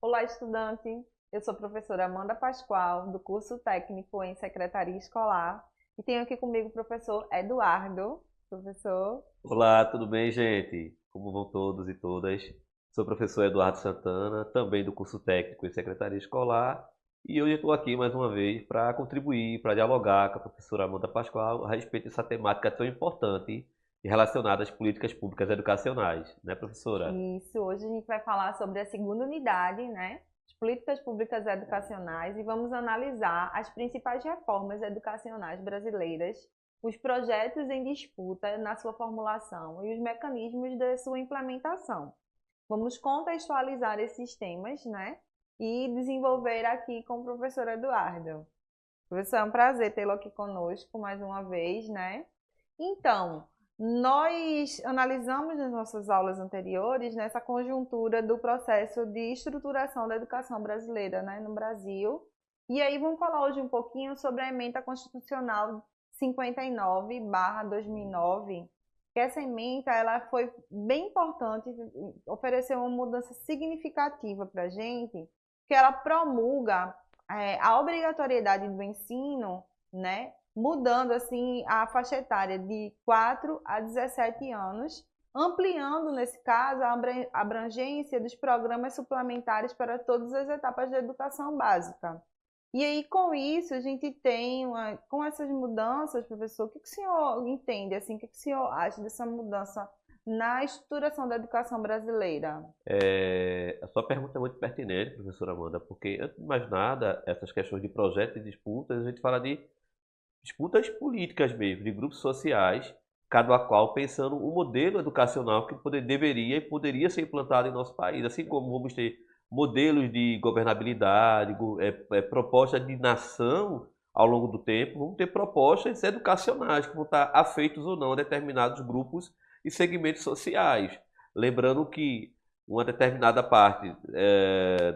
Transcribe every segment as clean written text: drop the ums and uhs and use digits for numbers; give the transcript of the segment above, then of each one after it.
Olá, estudante! Eu sou a professora Amanda Pascoal, do curso técnico em Secretaria Escolar, e tenho aqui comigo o professor Eduardo. Professor, Olá, tudo bem, gente? Como vão todos e todas? Sou o professor Eduardo Santana, também do curso técnico em Secretaria Escolar, e hoje estou aqui mais uma vez para contribuir, para dialogar com a professora Amanda Pascoal a respeito dessa temática tão importante e relacionada às políticas públicas educacionais, né, professora? isso, hoje a gente vai falar sobre a segunda unidade, né? As políticas públicas educacionais, e vamos analisar as principais reformas educacionais brasileiras, os projetos em disputa na sua formulação e os mecanismos de sua implementação. Vamos contextualizar esses temas, né? E desenvolver aqui com o professor Eduardo. Professor, é um prazer tê-lo aqui conosco mais uma vez, né? Então, nós analisamos nas nossas aulas anteriores nessa conjuntura do processo de estruturação da educação brasileira, né, no Brasil. E aí vamos falar hoje um pouquinho sobre a Ementa Constitucional 59/2009, que essa ementa ela foi bem importante, ofereceu uma mudança significativa para a gente, que ela promulga a obrigatoriedade do ensino, né, mudando assim a faixa etária de 4 a 17 anos, ampliando nesse caso a abrangência dos programas suplementares para todas as etapas da educação básica. E aí, com isso, a gente tem, com essas mudanças, professor, o que o senhor entende, assim, o que o senhor acha dessa mudança na estruturação da educação brasileira? A sua pergunta é muito pertinente, professora Amanda, porque, antes de mais nada, essas questões de projetos e disputas, a gente fala de disputas políticas mesmo, de grupos sociais, cada qual pensando um modelo educacional que deveria e poderia ser implantado em nosso país, assim como vamos ter modelos de governabilidade, propostas de nação ao longo do tempo, vamos ter propostas educacionais que vão estar afeitos ou não a determinados grupos e segmentos sociais. Lembrando que uma determinada parte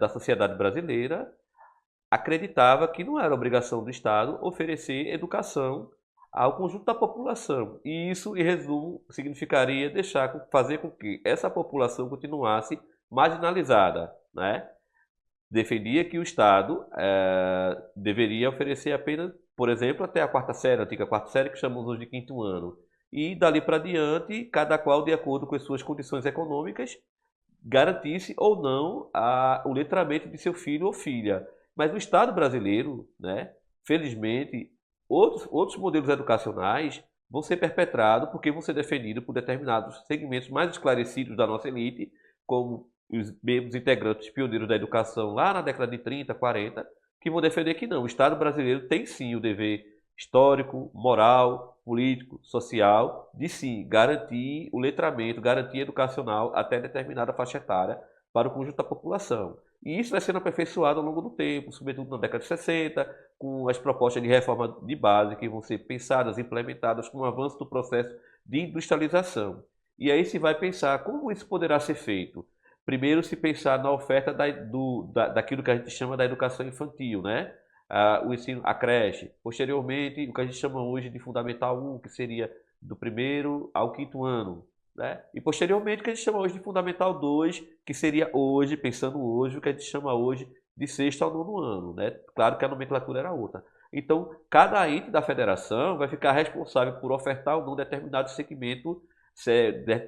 da sociedade brasileira acreditava que não era obrigação do Estado oferecer educação ao conjunto da população. E isso, em resumo, significaria fazer com que essa população continuasse marginalizada, né? Defendia que o Estado deveria oferecer apenas, por exemplo, até a quarta série, a antiga quarta série, que chamamos hoje de quinto ano. E dali para diante, cada qual, de acordo com as suas condições econômicas, garantisse ou não o letramento de seu filho ou filha. Mas no Estado brasileiro, né, felizmente, outros modelos educacionais vão ser perpetrados porque vão ser defendidos por determinados segmentos mais esclarecidos da nossa elite, como os membros integrantes pioneiros da educação lá na década de 30, 40, que vão defender que não, o Estado brasileiro tem sim o dever histórico, moral, político, social, de sim garantir o letramento, garantia educacional até determinada faixa etária para o conjunto da população. E isso vai sendo aperfeiçoado ao longo do tempo, sobretudo na década de 60, com as propostas de reforma de base que vão ser pensadas, implementadas com o avanço do processo de industrialização. E aí se vai pensar como isso poderá ser feito. Primeiro se pensar na oferta daquilo que a gente chama da educação infantil, né? O ensino, a creche. Posteriormente, o que a gente chama hoje de Fundamental 1, que seria do primeiro ao quinto ano, né? E posteriormente, o que a gente chama hoje de Fundamental 2, que seria hoje, pensando hoje, o que a gente chama hoje de sexto ao nono ano, né? Claro que a nomenclatura era outra. Então, cada ente da federação vai ficar responsável por ofertar ou não determinado segmento,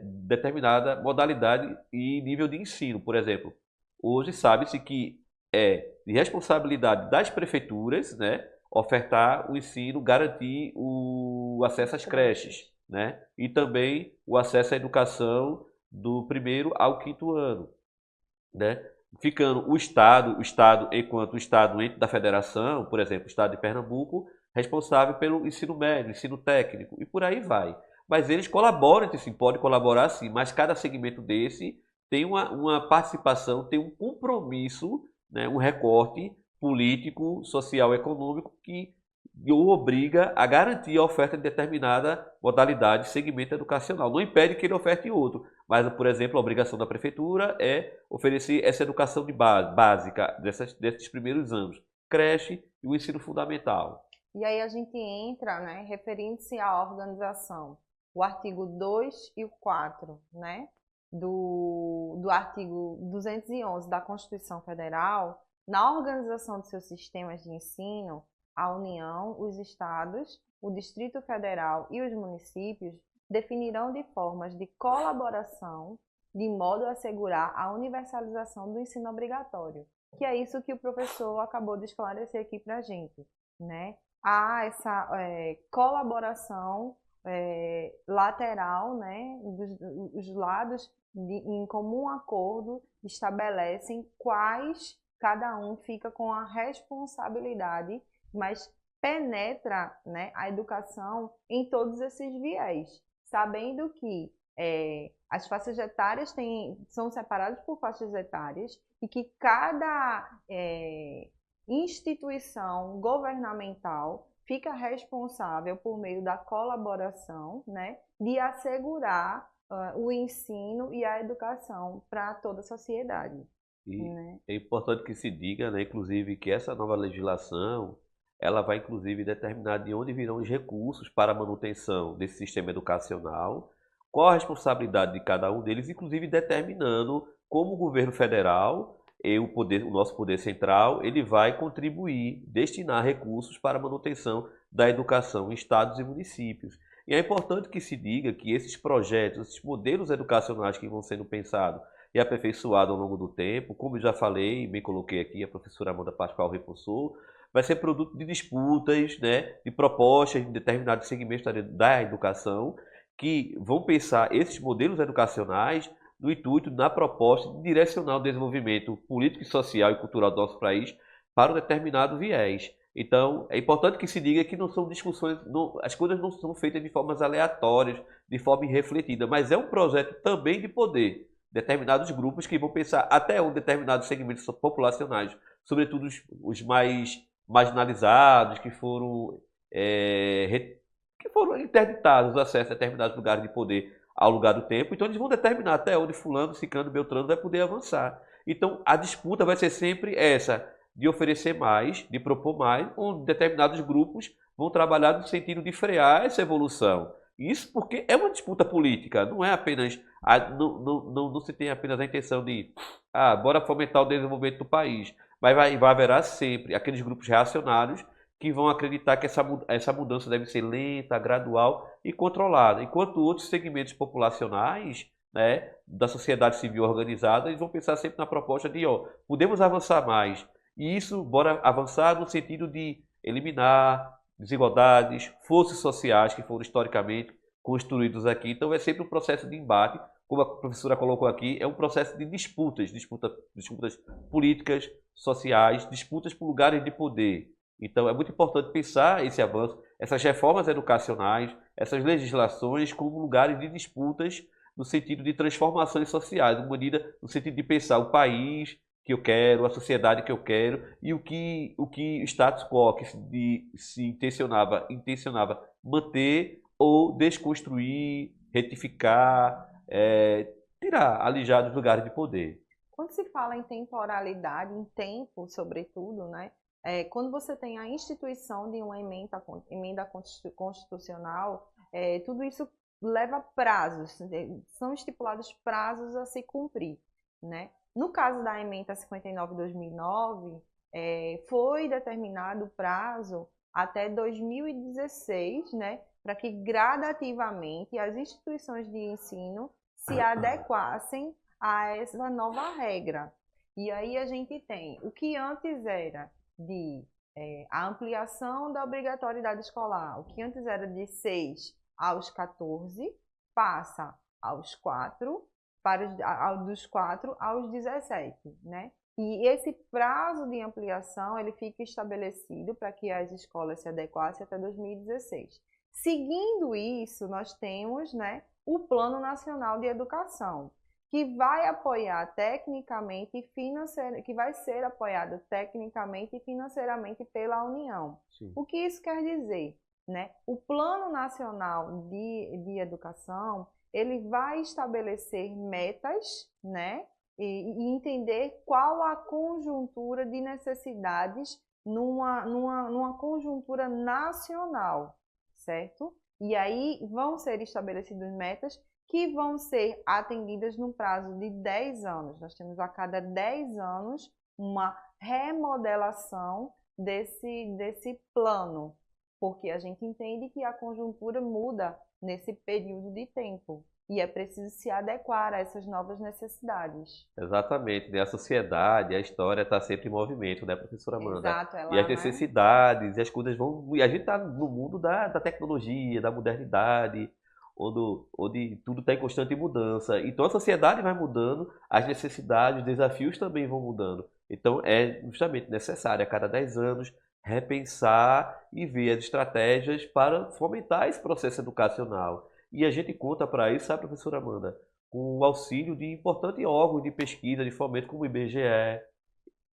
determinada modalidade e nível de ensino. Por exemplo, hoje sabe-se que é de responsabilidade das prefeituras, né, ofertar o ensino, garantir o acesso às creches, né, e também o acesso à educação do primeiro ao quinto ano, né, ficando o Estado enquanto o Estado ente da federação, por exemplo, o Estado de Pernambuco, responsável pelo ensino médio, ensino técnico e por aí vai. Mas eles colaboram, sim, pode colaborar sim, mas cada segmento desse tem uma participação, tem um compromisso, né, um recorte político, social, econômico que o obriga a garantir a oferta de determinada modalidade, segmento educacional. Não impede que ele oferte outro, Mas, por exemplo, a obrigação da prefeitura é oferecer essa educação de básica desses primeiros anos, creche e o ensino fundamental. E aí a gente entra, né, referindo-se à organização, o artigo 2 e o 4, né, do artigo 211 da Constituição Federal, na organização de seus sistemas de ensino, a União, os estados, o Distrito Federal e os municípios definirão de formas de colaboração de modo a assegurar a universalização do ensino obrigatório, que é isso que o professor acabou de esclarecer aqui para a gente, né? Há essa colaboração lateral, né? Os lados em comum acordo estabelecem quais cada um fica com a responsabilidade, mas penetra, né, a educação em todos esses viés, sabendo que as faixas etárias são separadas por faixas etárias e que cada instituição governamental fica responsável, por meio da colaboração, né, de assegurar o ensino e a educação para toda a sociedade. E Né? é importante que se diga, né, inclusive, que essa nova legislação, ela vai, inclusive, determinar de onde virão os recursos para a manutenção desse sistema educacional, qual a responsabilidade de cada um deles, inclusive determinando como o governo federal e o nosso poder central, ele vai contribuir, destinar recursos para a manutenção da educação em estados e municípios. E é importante que se diga que esses projetos, esses modelos educacionais que vão sendo pensados e aperfeiçoados ao longo do tempo, como eu já falei, bem coloquei aqui, a professora Amanda Pascoal reforçou, vai ser produto de disputas, né, de propostas em determinados segmentos da educação, que vão pensar esses modelos educacionais no intuito, na proposta de direcionar o desenvolvimento político, social e cultural do nosso país para um determinado viés. Então, é importante que se diga que não são discussões, as coisas não são feitas de formas aleatórias, de forma irrefletida, mas é um projeto também de poder. Determinados grupos que vão pensar até onde determinados segmentos populacionais, sobretudo os mais marginalizados, que foram interditados o acesso a determinados lugares de poder ao lugar do tempo. Então eles vão determinar até onde fulano, ciclano, beltrano vai poder avançar. Então a disputa vai ser sempre essa, de oferecer mais, de propor mais, onde determinados grupos vão trabalhar no sentido de frear essa evolução. Isso porque é uma disputa política, não é apenas, não se tem apenas a intenção de, bora fomentar o desenvolvimento do país, mas vai haverá sempre aqueles grupos reacionários que vão acreditar que essa mudança deve ser lenta, gradual e controlada, enquanto outros segmentos populacionais, né, da sociedade civil organizada, eles vão pensar sempre na proposta de, podemos avançar mais, e isso, bora avançar no sentido de eliminar desigualdades, forças sociais que foram historicamente construídos aqui. Então é sempre um processo de embate, como a professora colocou aqui, é um processo de disputas políticas, sociais, disputas por lugares de poder. Então é muito importante pensar esse avanço, essas reformas educacionais, essas legislações como lugares de disputas no sentido de transformações sociais, no sentido de pensar o país que eu quero, a sociedade que eu quero e o que o status quo que se intencionava manter ou desconstruir, retificar, tirar, alijar dos lugares de poder. Quando se fala em temporalidade, em tempo, sobretudo, né? Quando você tem a instituição de uma emenda constitucional, tudo isso leva prazos, são estipulados prazos a se cumprir, né? No caso da emenda 59 de 2009, foi determinado o prazo até 2016, né, para que gradativamente as instituições de ensino se adequassem a essa nova regra. E aí a gente tem o que antes era a ampliação da obrigatoriedade escolar, o que antes era de 6 aos 14, passa aos 4, dos 4 aos 17, né? E esse prazo de ampliação ele fica estabelecido para que as escolas se adequassem até 2016. Seguindo isso, nós temos, né, o Plano Nacional de Educação, que vai apoiar tecnicamente e financeiramente, que vai ser apoiado tecnicamente e financeiramente pela União. Sim. O que isso quer dizer? Né? O Plano Nacional de Educação, ele vai estabelecer metas, né? E entender qual a conjuntura de necessidades numa conjuntura nacional, certo? E aí vão ser estabelecidas metas que vão ser atendidas num prazo de 10 anos. Nós temos a cada 10 anos uma remodelação desse plano, porque a gente entende que a conjuntura muda nesse período de tempo e é preciso se adequar a essas novas necessidades. Exatamente, né? A sociedade, a história está sempre em movimento, né, professora Amanda? Exato, E as ela, né? necessidades, e as coisas vão. E a gente está no mundo da tecnologia, da modernidade, onde tudo está em constante mudança. Então a sociedade vai mudando, as necessidades, os desafios também vão mudando. Então é justamente necessário a cada 10 anos repensar e ver as estratégias para fomentar esse processo educacional. E a gente conta para isso, sabe, professora Amanda? Com o auxílio de importantes órgãos de pesquisa, de fomento, como o IBGE,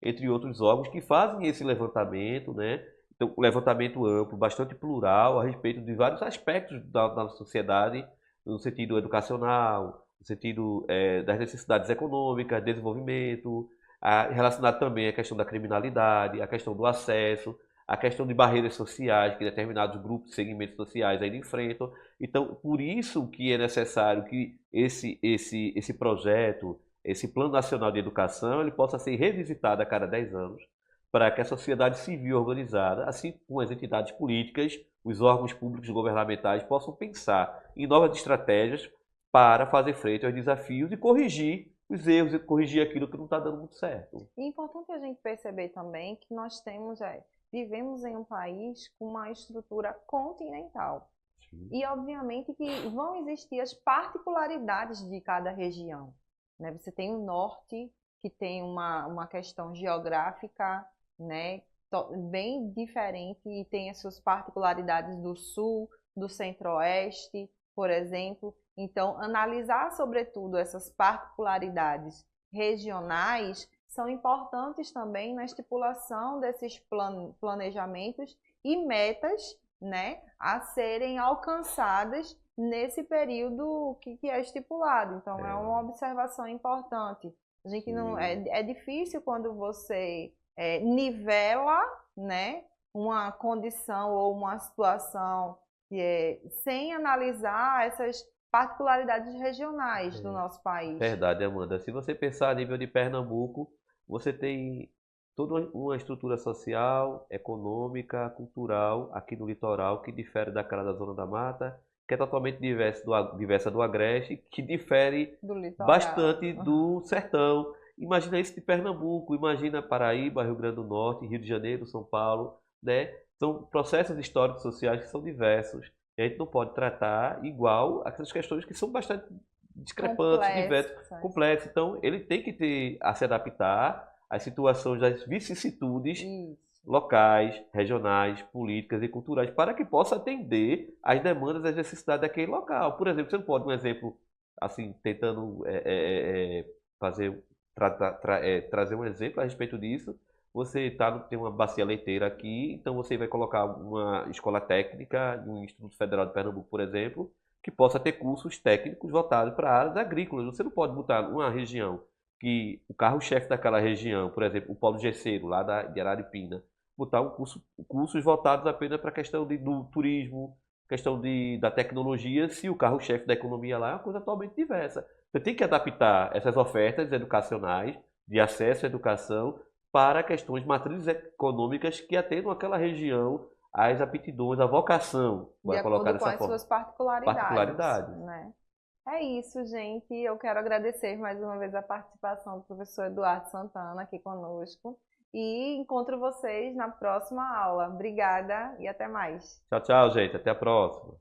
entre outros órgãos que fazem esse levantamento, né? Então, um levantamento amplo, bastante plural, a respeito de vários aspectos da sociedade, no sentido educacional, no sentido das necessidades econômicas, desenvolvimento, relacionado também à questão da criminalidade, a questão do acesso, a questão de barreiras sociais que determinados grupos, segmentos sociais ainda enfrentam. Então, por isso que é necessário que esse projeto, esse Plano Nacional de Educação, ele possa ser revisitado a cada 10 anos, para que a sociedade civil organizada, assim como as entidades políticas, os órgãos públicos governamentais, possam pensar em novas estratégias para fazer frente aos desafios e corrigir os erros e corrigir aquilo que não está dando muito certo. E é importante a gente perceber também que vivemos em um país com uma estrutura continental. Sim. E, obviamente, que vão existir as particularidades de cada região, né? Você tem o norte, que tem uma questão geográfica, né, bem diferente e tem as suas particularidades do sul, do centro-oeste, por exemplo. Então, analisar, sobretudo, essas particularidades regionais são importantes também na estipulação desses planejamentos e metas, né, a serem alcançadas nesse período que é estipulado. Então, é uma observação importante. A gente não, é difícil quando você nivela, né, uma condição ou uma situação sem analisar essas particularidades regionais do nosso país. Verdade, Amanda. Se você pensar a nível de Pernambuco, você tem toda uma estrutura social, econômica, cultural aqui no litoral que difere daquela da Zona da Mata, que é totalmente diversa do Agreste, que difere bastante do Sertão. Imagina isso de Pernambuco, imagina Paraíba, Rio Grande do Norte, Rio de Janeiro, São Paulo, né? São processos históricos sociais que são diversos. E a gente não pode tratar igual essas questões que são bastante discrepantes, diversas, complexas. Então, ele tem que se adaptar às situações das vicissitudes locais, regionais, políticas e culturais, para que possa atender às demandas e às necessidades daquele local. Por exemplo, você não pode, um exemplo, assim, tentando trazer um exemplo a respeito disso. Você tem uma bacia leiteira aqui, então você vai colocar uma escola técnica, um Instituto Federal de Pernambuco, por exemplo, que possa ter cursos técnicos voltados para áreas agrícolas. Você não pode botar uma região que o carro-chefe daquela região, por exemplo, o Polo Gesseiro, lá de Araripina, botar cursos voltados apenas para a questão do turismo, questão da tecnologia, se o carro-chefe da economia lá é uma coisa totalmente diversa. Você tem que adaptar essas ofertas educacionais, de acesso à educação, para questões matrizes econômicas que atendam aquela região, as aptidões, a vocação, de acordo com as suas particularidades. Né? É isso, gente. Eu quero agradecer mais uma vez a participação do professor Eduardo Santana aqui conosco. E encontro vocês na próxima aula. Obrigada e até mais. Tchau, tchau, gente. Até a próxima.